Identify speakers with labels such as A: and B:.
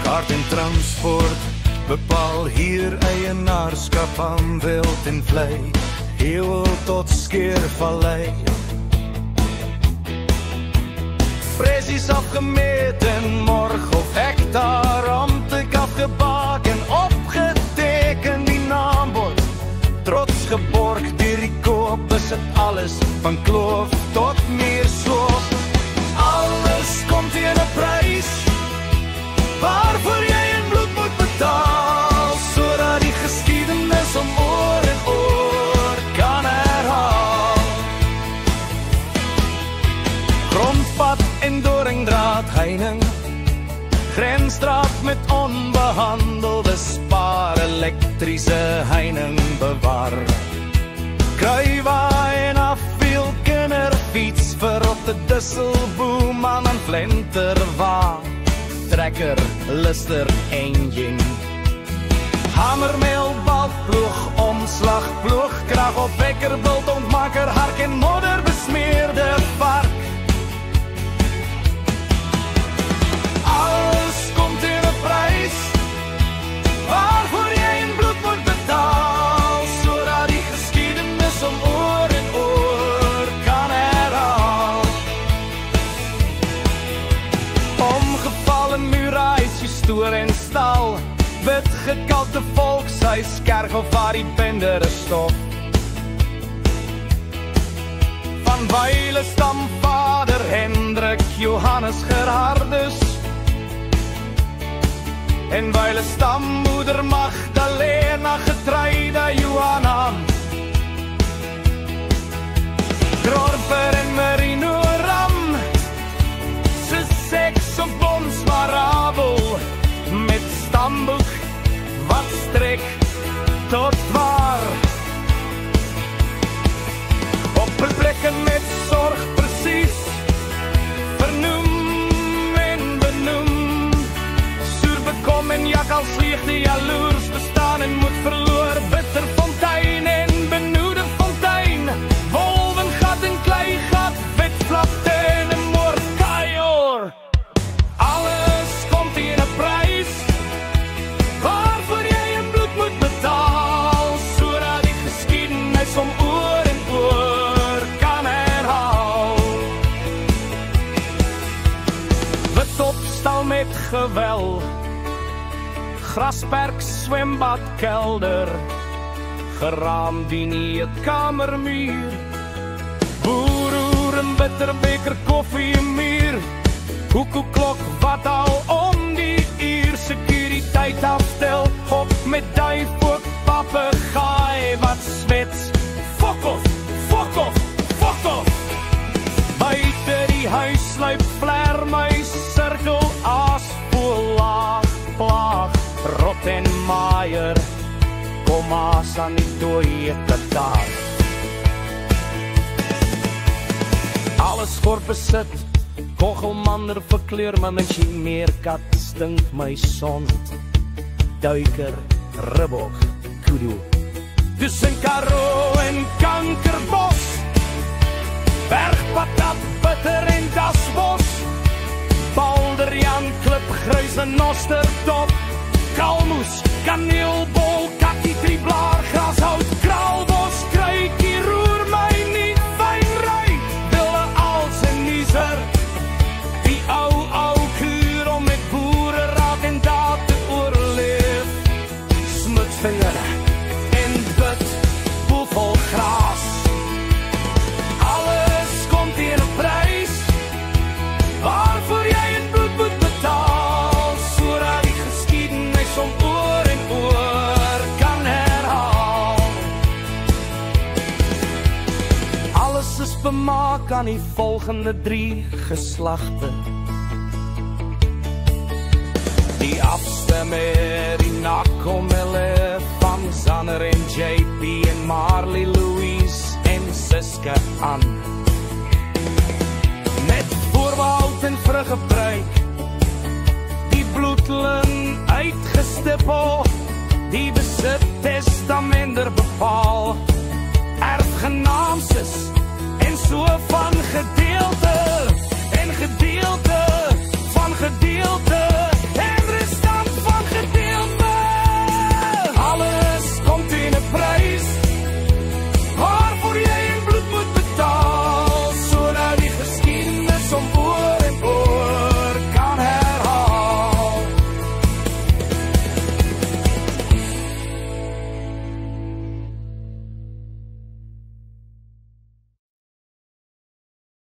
A: Kaart en transport bepaal hier eienaarskap van wild en vlei, Heuwel tot Skeervallei. Presies afgemeet en morg of hektaar, amptelik afgebaak en opgeteken die naambord. Trots geborg deur die koop, besit alles van kloof tot meer sloop. Alles komt teen 'n prys, waarvoor jy in bloed moet betaal, sodat die geskiedenis om oor en oor kan herhaal. Grondpad en doringdraad heining, grensstraat met onbehandelde spaar, elektriese heining bewaar. Kruiwaai en afviel kinderfiets, verrotte disselboom aan 'n flenterwa, trekker, lister, engine. Hamermeel, balploeg, omslag, ploegkrag, opwekker, bult, ontmaker, hark en modder besmeerde vark. Alles komt in 'n prys, waarvoor jy in bloed moet betaal, sodat die geskiedenis om oor en oor kan herhaal. Omgevallen muurhuis, gestoor en stal, wit gekalkte volkshuis, kerk of waar die bendere stof. Van Wyle stamvader Hendrik Johannes Gerhardus en Wyle stammoeder Magdalena Getreide Johanna, Krorper en Merino Ram, se seks op ons marabel, met stamboek wat strek tot waar. Op plekken met zorg precies, vernoem en benoem, zuur bekom en jakkalslieg die jaloers bestaan en moet verloor, bitterfontein en benoede fontein, wolvengat en kleigat, witflapte en een moorkajoor. Alles komt in 'n prys, waarvoor jy in bloed moet betaal, sodat die geskiedenis om oor en oor kan herhaal. Wit opstal met gewel, grasperk, swembad, kelder, geraam die eetkamermuur, boeroer en bitterbeker, koffie en muur, hoekoeklok wat al om die uur, sekuriteit afstel, op met duif ook papegaai wat swets, fok off, fok off, fok off. Buite die huis sluip vleermuis, sirkel, aasvoel, laag, plaag, rot en maaier, kom aas aan die dooie kataar. Alles voor besit, kochelmander verkleurman en chimeerkat, stink my son, duiker, ribbok, kudu. Tussen Karoo en Kankerbos, bergpatat, bitter en dasbos, Balderian, klipgruis en nosterdop, kalmoes, kaneelbol, kakkie, blaar, grashout, kraalbos, kruikie, roer my nie, fyn ry, wille als en nieser, die ou kuur om met boere raak en daad te oorleef, smutsvinger en wit, boevol gras. Alles komt in 'n prys, waarvoor jy in bloed moet betaal, sodat die geskiedenis om oor en oor kan herhaal. Alles is bemaak aan die volgende 3 geslagte, die afstem met die nakomelle van Zanner en JP en Marley Louise en Siska aan. Met voorbehoud en vruggebruik, die bloedlyn uitgestippel, die besit testament